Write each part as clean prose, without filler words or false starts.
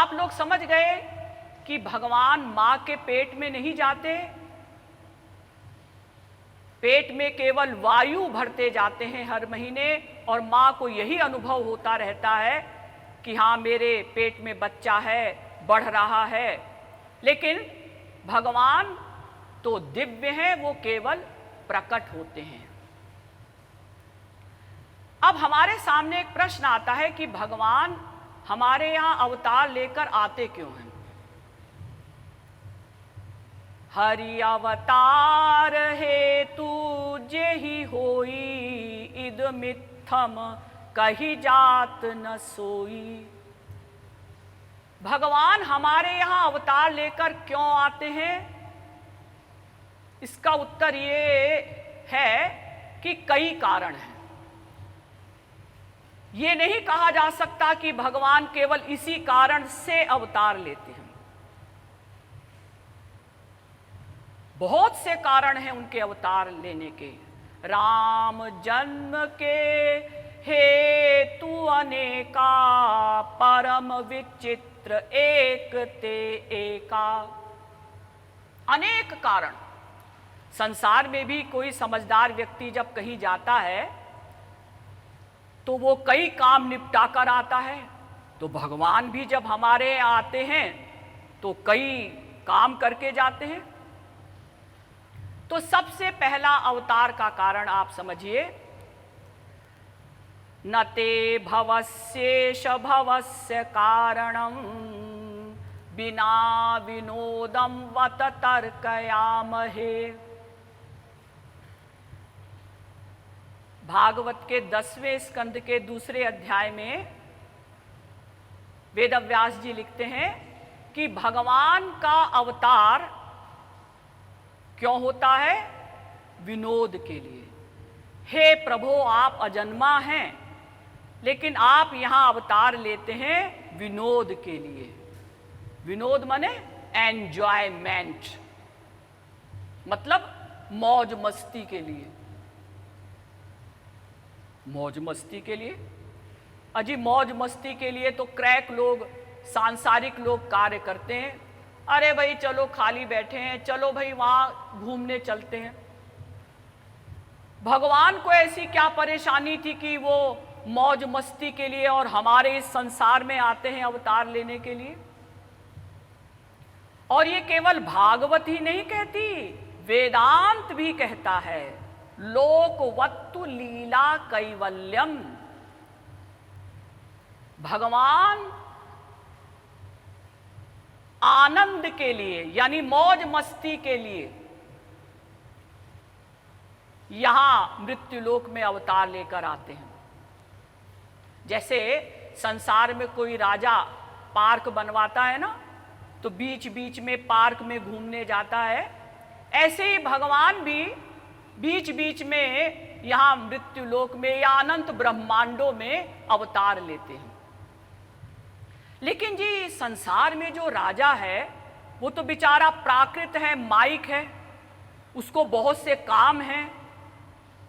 आप लोग समझ गए कि भगवान मां के पेट में नहीं जाते, पेट में केवल वायु भरते जाते हैं हर महीने, और मां को यही अनुभव होता रहता है कि हाँ मेरे पेट में बच्चा है, बढ़ रहा है। लेकिन भगवान तो दिव्य हैं, वो केवल प्रकट होते हैं। अब हमारे सामने एक प्रश्न आता है कि भगवान हमारे यहाँ अवतार लेकर आते क्यों हैं? हरि अवतार हेतु जेहि होई, इद मिथ्थम कही जात न सोई। भगवान हमारे यहाँ अवतार लेकर क्यों आते हैं? इसका उत्तर ये है कि कई कारण हैं। ये नहीं कहा जा सकता कि भगवान केवल इसी कारण से अवतार लेते हैं। बहुत से कारण हैं उनके अवतार लेने के। राम जन्म के हेतु अनेका, परम विचित्र एक ते एका। अनेक कारण। संसार में भी कोई समझदार व्यक्ति जब कहीं जाता है तो वो कई काम निपटा कर आता है, तो भगवान भी जब हमारे यहाँ आते हैं तो कई काम करके जाते हैं। तो सबसे पहला अवतार का कारण आप समझिए, न ते भवस्येष भवस्य कारणं, बिना विनोदम वत तर्कयामहे। भागवत के 10वें स्कंद के दूसरे अध्याय में वेदव्यास जी लिखते हैं कि भगवान का अवतार क्यों होता है? विनोद के लिए। हे प्रभु, आप अजन्मा हैं, लेकिन आप यहाँ अवतार लेते हैं विनोद के लिए। विनोद माने एंजॉयमेंट, मतलब मौज मस्ती के लिए। मौज मस्ती के लिए? अजी मौज मस्ती के लिए तो क्रैक लोग, सांसारिक लोग कार्य करते हैं। अरे भाई चलो खाली बैठे हैं, चलो भाई वहां घूमने चलते हैं। भगवान को ऐसी क्या परेशानी थी कि वो मौज मस्ती के लिए और हमारे इस संसार में आते हैं अवतार लेने के लिए? और ये केवल भागवत ही नहीं कहती, वेदांत भी कहता है, लोकवत्तु लीला कैवल्यम। भगवान आनंद के लिए यानी मौज मस्ती के लिए यहां मृत्युलोक में अवतार लेकर आते हैं। जैसे संसार में कोई राजा पार्क बनवाता है ना, तो बीच बीच में पार्क में घूमने जाता है, ऐसे ही भगवान भी बीच बीच में यहां मृत्युलोक में या अनंत ब्रह्मांडों में अवतार लेते हैं। लेकिन जी संसार में जो राजा है वो तो बेचारा प्राकृत है, माइक है, उसको बहुत से काम हैं,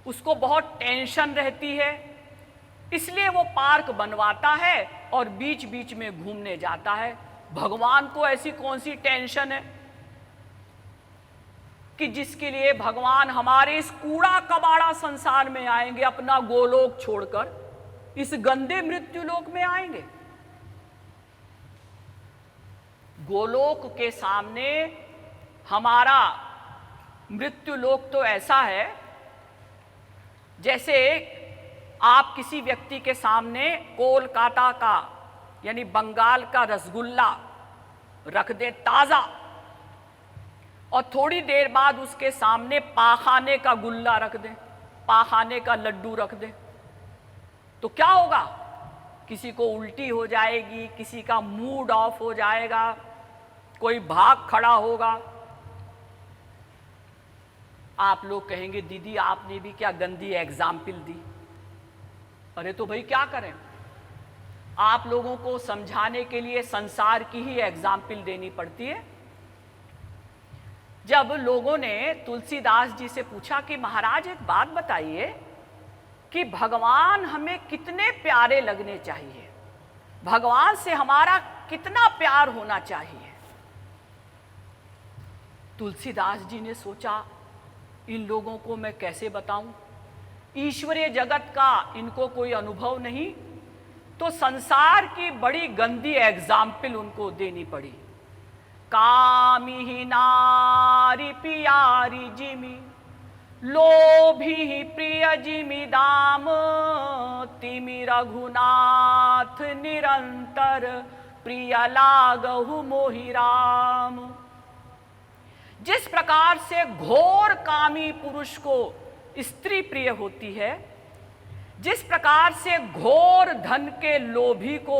उसको बहुत टेंशन रहती है, इसलिए वो पार्क बनवाता है और बीच बीच में घूमने जाता है। भगवान को ऐसी कौन सी टेंशन है कि जिसके लिए भगवान हमारे इस कूड़ा कबाड़ा संसार में आएंगे, अपना गोलोक छोड़कर इस गंदे मृत्युलोक में आएंगे? गोलोक के सामने हमारा मृत्युलोक तो ऐसा है जैसे आप किसी व्यक्ति के सामने कोलकाता का यानी बंगाल का रसगुल्ला रख दें ताजा, और थोड़ी देर बाद उसके सामने पाखाने का गुल्ला रख दें, पाखाने का लड्डू रख दें, तो क्या होगा? किसी को उल्टी हो जाएगी, किसी का मूड ऑफ हो जाएगा, कोई भाग खड़ा होगा। आप लोग कहेंगे दीदी आपने भी क्या गंदी एग्जाम्पल दी। अरे तो भाई क्या करें, आप लोगों को समझाने के लिए संसार की ही एग्जाम्पल देनी पड़ती है। जब लोगों ने तुलसीदास जी से पूछा कि महाराज एक बात बताइए कि भगवान हमें कितने प्यारे लगने चाहिए, भगवान से हमारा कितना प्यार होना चाहिए। तुलसीदास जी ने सोचा इन लोगों को मैं कैसे बताऊं, ईश्वरीय जगत का इनको कोई अनुभव नहीं, तो संसार की बड़ी गंदी एग्जाम्पल उनको देनी पड़ी। कामी ही नारी पियारी जिमी, लोभी ही प्रिय जिमी दाम, तिमि रघुनाथ निरंतर प्रिय लागहु मोहि राम। जिस प्रकार से घोर कामी पुरुष को स्त्री प्रिय होती है, जिस प्रकार से घोर धन के लोभी को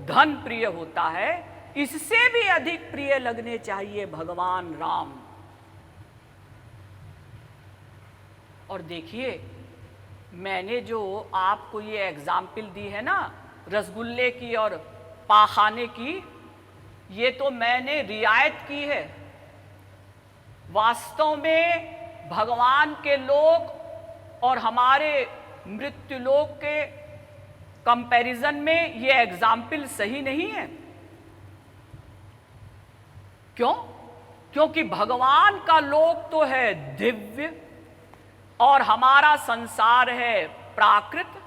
धन प्रिय होता है, इससे भी अधिक प्रिय लगने चाहिए भगवान राम। और देखिए, मैंने जो आपको ये एग्जाम्पल दी है ना रसगुल्ले की और पाखाने की, ये तो मैंने रियायत की है। वास्तव में भगवान के लोक और हमारे मृत्यु लोक के कंपैरिजन में ये एग्जाम्पल सही नहीं है। क्यों? क्योंकि भगवान का लोक तो है दिव्य और हमारा संसार है प्राकृत।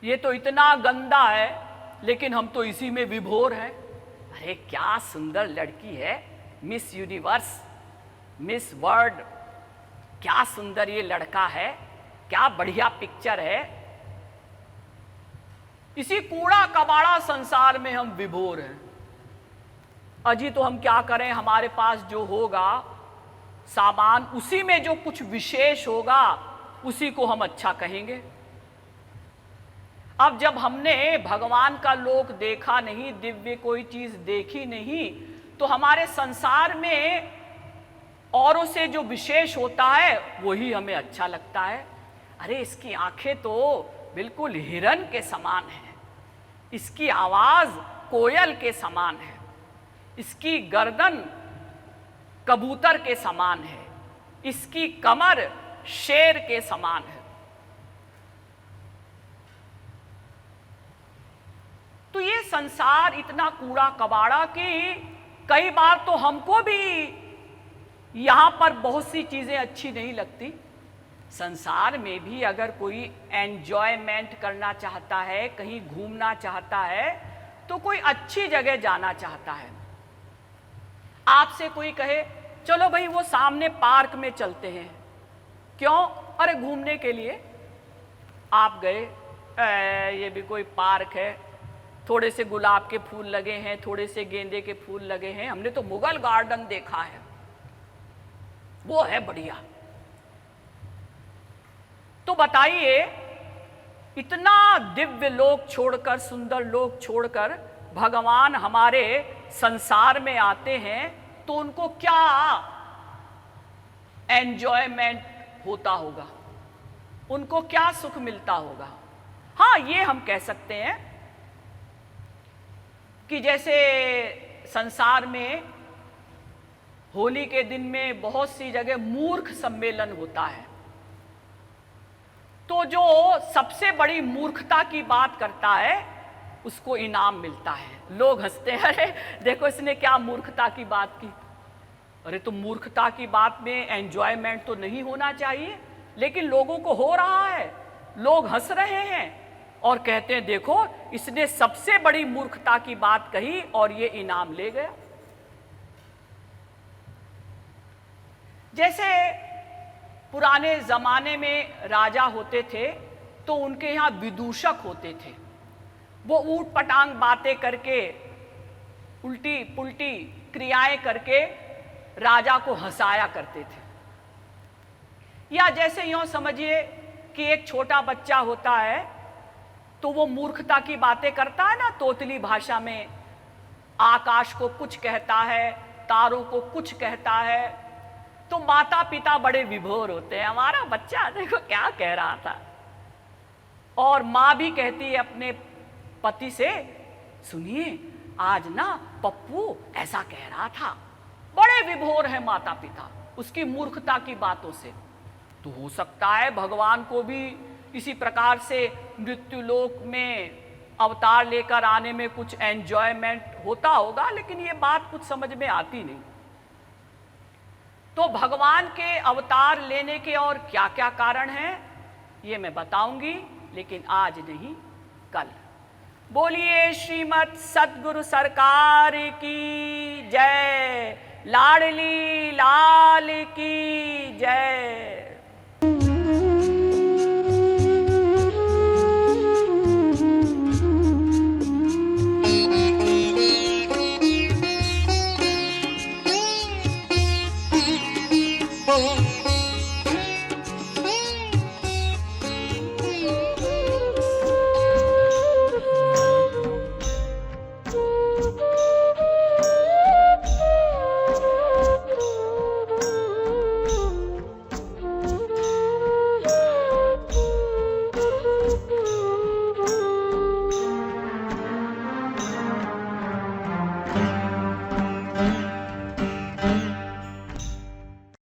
ये तो इतना गंदा है, लेकिन हम तो इसी में विभोर हैं। अरे क्या सुंदर लड़की है, मिस यूनिवर्स, मिस वर्ल्ड, क्या सुंदर ये लड़का है, क्या बढ़िया पिक्चर है। इसी कूड़ा कबाड़ा संसार में हम विभोर हैं। अजी तो हम क्या करें, हमारे पास जो होगा सामान, उसी में जो कुछ विशेष होगा उसी को हम अच्छा कहेंगे। अब जब हमने भगवान का लोक देखा नहीं, दिव्य कोई चीज देखी नहीं, तो हमारे संसार में औरों से जो विशेष होता है वही हमें अच्छा लगता है। अरे इसकी आंखें तो बिल्कुल हिरन के समान है, इसकी आवाज कोयल के समान है, इसकी गर्दन कबूतर के समान है, इसकी कमर शेर के समान है। तो ये संसार इतना कूड़ा कबाड़ा कि कई बार तो हमको भी यहां पर बहुत सी चीजें अच्छी नहीं लगती। संसार में भी अगर कोई एंजॉयमेंट करना चाहता है, कहीं घूमना चाहता है, तो कोई अच्छी जगह जाना चाहता है। आपसे कोई कहे चलो भाई वो सामने पार्क में चलते हैं, क्यों? अरे घूमने के लिए। आप गए, ये भी कोई पार्क है, थोड़े से गुलाब के फूल लगे हैं, थोड़े से गेंदे के फूल लगे हैं, हमने तो मुगल गार्डन देखा है, वो है बढ़िया। तो बताइए, इतना दिव्य लोक छोड़कर, सुंदर लोक छोड़कर भगवान हमारे संसार में आते हैं, तो उनको क्या एंजॉयमेंट होता होगा, उनको क्या सुख मिलता होगा। हाँ, ये हम कह सकते हैं कि जैसे संसार में होली के दिन में बहुत सी जगह मूर्ख सम्मेलन होता है, तो जो सबसे बड़ी मूर्खता की बात करता है उसको इनाम मिलता है। लोग हंसते हैं, अरे देखो इसने क्या मूर्खता की बात की। अरे तो मूर्खता की बात में एंजॉयमेंट तो नहीं होना चाहिए, लेकिन लोगों को हो रहा है, लोग हंस रहे हैं और कहते हैं देखो इसने सबसे बड़ी मूर्खता की बात कही और ये इनाम ले गया। जैसे पुराने जमाने में राजा होते थे तो उनके यहाँ विदूषक होते थे, वो ऊट पटांग बातें करके, उल्टी पुल्टी क्रियाएं करके राजा को हंसाया करते थे। या जैसे यूं समझिए कि एक छोटा बच्चा होता है तो वो मूर्खता की बातें करता है ना, तोतली भाषा में आकाश को कुछ कहता है, तारों को कुछ कहता है, तो माता पिता बड़े विभोर होते हैं, हमारा बच्चा देखो क्या कह रहा था। और माँ भी कहती है अपने पति से, सुनिए आज ना पप्पू ऐसा कह रहा था। बड़े विभोर हैं माता पिता उसकी मूर्खता की बातों से। तो हो सकता है भगवान को भी इसी प्रकार से मृत्युलोक में अवतार लेकर आने में कुछ एंजॉयमेंट होता होगा, लेकिन ये बात कुछ समझ में आती नहीं। तो भगवान के अवतार लेने के और क्या क्या कारण हैं ये मैं बताऊंगी, लेकिन आज नहीं कल। बोलिए श्रीमद् सद्गुरु सरकार की जय, लाडली लाल की जय।